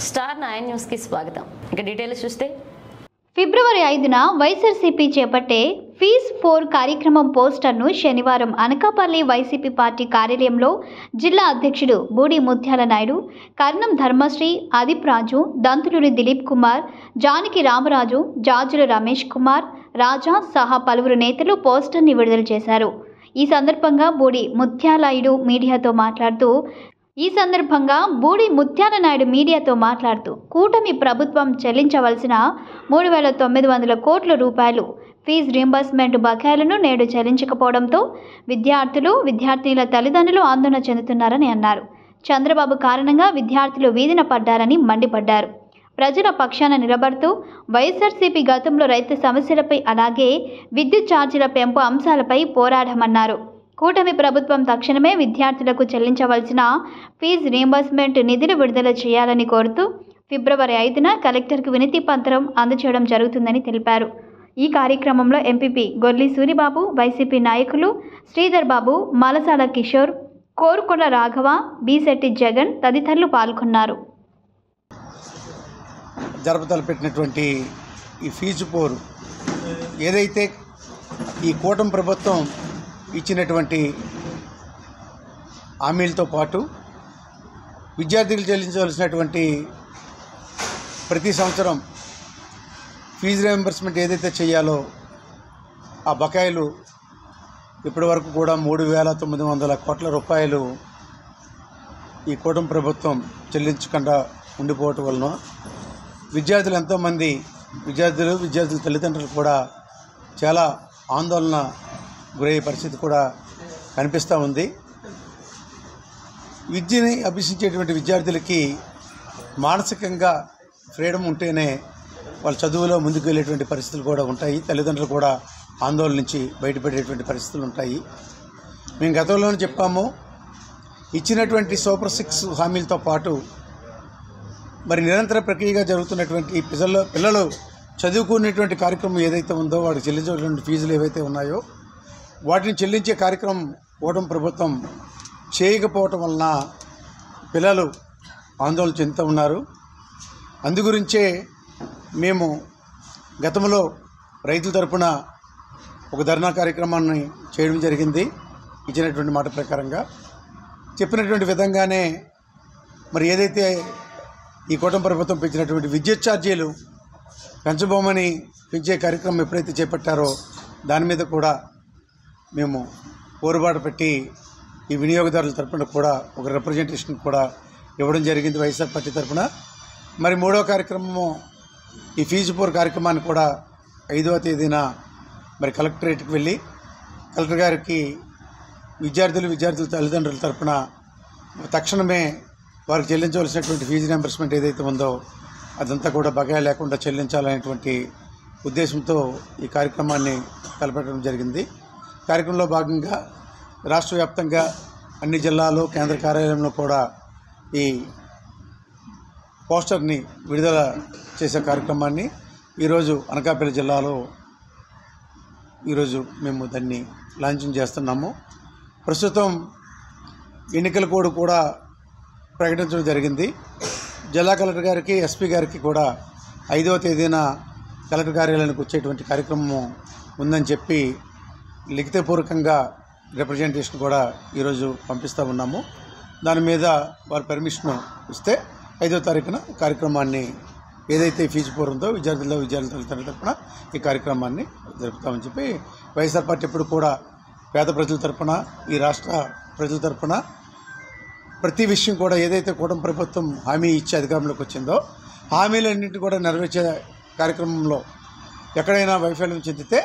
Star 9 news కి స్వాగతం. ఇక డీటెయిల్స్ చూస్తే ఫిబ్రవరి 5న వైఎస్ఆర్సీపీ చేపట్టే ఫీజ్ 4 కార్యక్రమం పోస్టర్ను శనివారం అనకాపల్లి వైసీపీ పార్టీ కార్యాలయంలో జిల్లా అధ్యక్షుడు బూడి ముత్యాల నాయుడు, కర్ణం ధర్మశ్రీ, అదిప్ రాజు, దంతులూరి దిలీప్ కుమార్, జానకి రామరాజు, జాజుల రమేష్ కుమార్, రాజా సహా పలువురు నేతలు పోస్టర్ని విడుదల చేశారు. ఈ సందర్భంగా బూడి ముత్యాలనాయుడు మీడియాతో మాట్లాడుతూ కూటమి ప్రభుత్వం చెల్లించవలసిన 3,900 కోట్ల రూపాయలు ఫీజు రీయింబర్స్మెంట్ బకాయిలను నేడు చెల్లించకపోవడంతో విద్యార్థుల తల్లిదండ్రులు ఆందోళన చెందుతున్నారని అన్నారు. చంద్రబాబు కారణంగా విద్యార్థులు వీధిన పడ్డారని మండిపడ్డారు. ప్రజల పక్షాన నిలబడుతూ వైఎస్ఆర్సీపీ గతంలో రైతు సమస్యలపై అలాగే విద్యుత్ ఛార్జీల పెంపు అంశాలపై పోరాడమన్నారు. కూటమి ప్రభుత్వం తక్షణమే విద్యార్థులకు చెల్లించవలసిన ఫీజు రీయింబర్స్మెంట్ నిధులు విడుదల చేయాలని కోరుతూ ఫిబ్రవరి 5న కలెక్టర్కు వినతి పత్రం అందజేయడం జరుగుతుందని తెలిపారు. ఈ కార్యక్రమంలో ఎంపీపీ గొర్లి సూరిబాబు, వైసీపీ నాయకులు శ్రీధర్ బాబు, మలసాల కిషోర్, కోరుకొండ రాఘవ, బీశెట్టి జగన్ తదితరులు పాల్గొన్నారు. జరపతలపెట్టినటువంటి ఈ ఫీజు పోరు ఏదైతే ఈ కూటమి ప్రభుత్వం ఇచ్చినటువంటి హామీలతో పాటు విద్యార్థులు చెల్లించవలసినటువంటి ప్రతి సంవత్సరం ఫీజు రీయింబర్స్మెంట్ ఏదైతే చేయాలో ఆ బకాయిలు ఇప్పటి వరకు కూడా 3,900 కోట్ల రూపాయలు ఈ కూటమి ప్రభుత్వం చెల్లించకుండా ఉండిపోవటం వలన విద్యార్థులు ఎంతోమంది విద్యార్థుల తల్లిదండ్రులు కూడా చాలా ఆందోళన గురయ్యే పరిస్థితి కూడా కనిపిస్తూ ఉంది. విద్యని అభ్యసించేటువంటి విద్యార్థులకి మానసికంగా ఫ్రీడమ్ ఉంటేనే వాళ్ళ చదువులో ముందుకు వెళ్ళేటువంటి పరిస్థితులు కూడా ఉంటాయి. తల్లిదండ్రులు కూడా ఆందోళన నుంచి బయటపడేటువంటి పరిస్థితులు ఉంటాయి. మేము గతంలోనే చెప్పాము, ఇచ్చినటువంటి సూపర్ 6 హామీలతో పాటు మరి నిరంతర ప్రక్రియగా జరుగుతున్నటువంటి పిల్లలు చదువుకునేటువంటి కార్యక్రమం ఏదైతే ఉందో వాటికి చెల్లించేటువంటి ఫీజులు ఏవైతే ఉన్నాయో వాటిని చెల్లించే కార్యక్రమం కూటమి ప్రభుత్వం చేయకపోవటం వలన పిల్లలు ఆందోళన చెందుతూ ఉన్నారు. అందుగురించే మేము గతంలో రైతుల తరపున ఒక ధర్నా కార్యక్రమాన్ని చేయడం జరిగింది. ఇచ్చినటువంటి మాట ప్రకారంగా చెప్పినటువంటి విధంగానే మరి ఏదైతే ఈ కూటమి ప్రభుత్వం పెంచినటువంటి విద్యుత్ ఛార్జీలు పెంచబోమని పెంచే కార్యక్రమం ఎప్పుడైతే చేపట్టారో దాని మీద కూడా మేము పోరుబాటు పెట్టి ఈ వినియోగదారుల తరపున కూడా ఒక రిప్రజెంటేషన్ కూడా ఇవ్వడం జరిగింది వైఎస్ఆర్ పార్టీ తరఫున. మరి 3వ కార్యక్రమము ఈ ఫీజు పోరు కార్యక్రమాన్ని కూడా 5వ తేదీన మరి కలెక్టరేట్కి వెళ్ళి కలెక్టర్ గారికి విద్యార్థుల తల్లిదండ్రుల తరపున తక్షణమే వారికి చెల్లించవలసినటువంటి ఫీజు రీయింబర్స్మెంట్ ఏదైతే ఉందో అదంతా కూడా బకాయి లేకుండా చెల్లించాలనేటువంటి ఉద్దేశంతో ఈ కార్యక్రమాన్ని తలపెట్టడం జరిగింది. కార్యక్రమంలో భాగంగా రాష్ట్ర వ్యాప్తంగా అన్ని జిల్లాలు, కేంద్ర కార్యాలయంలో కూడా ఈ పోస్టర్ని విడుదల చేసే కార్యక్రమాన్ని ఈరోజు అనకాపల్లి జిల్లాలో ఈరోజు మేము దాన్ని లాంచింగ్ చేస్తున్నాము. ప్రస్తుతం ఎన్నికల కోడ్ కూడా ప్రకటించడం జరిగింది. జిల్లా కలెక్టర్ గారికి, ఎస్పీ గారికి కూడా 5వ తేదీన కలెక్టర్ కార్యాలయానికి వచ్చేటువంటి కార్యక్రమం ఉందని చెప్పి లిఖితపూర్వకంగా రిప్రజెంటేషన్ కూడా ఈరోజు పంపిస్తూ ఉన్నాము. దాని మీద వారి పర్మిషన్ ఇస్తే 5వ తారీఖున కార్యక్రమాన్ని ఏదైతే ఫీజు పోరు ఉందో విద్యార్థుల తరపున ఈ కార్యక్రమాన్ని జరుపుతామని చెప్పి వైఎస్ఆర్ పార్టీ ఎప్పుడు కూడా పేద ప్రజల తరపున, ఈ రాష్ట్ర ప్రజల తరపున ప్రతి విషయం కూడా ఏదైతే కూటమి ప్రభుత్వం హామీ ఇచ్చి అధికారంలోకి వచ్చిందో హామీలన్నింటినీ కూడా నెరవేర్చే కార్యక్రమంలో ఎక్కడైనా వైఫల్యం చెందితే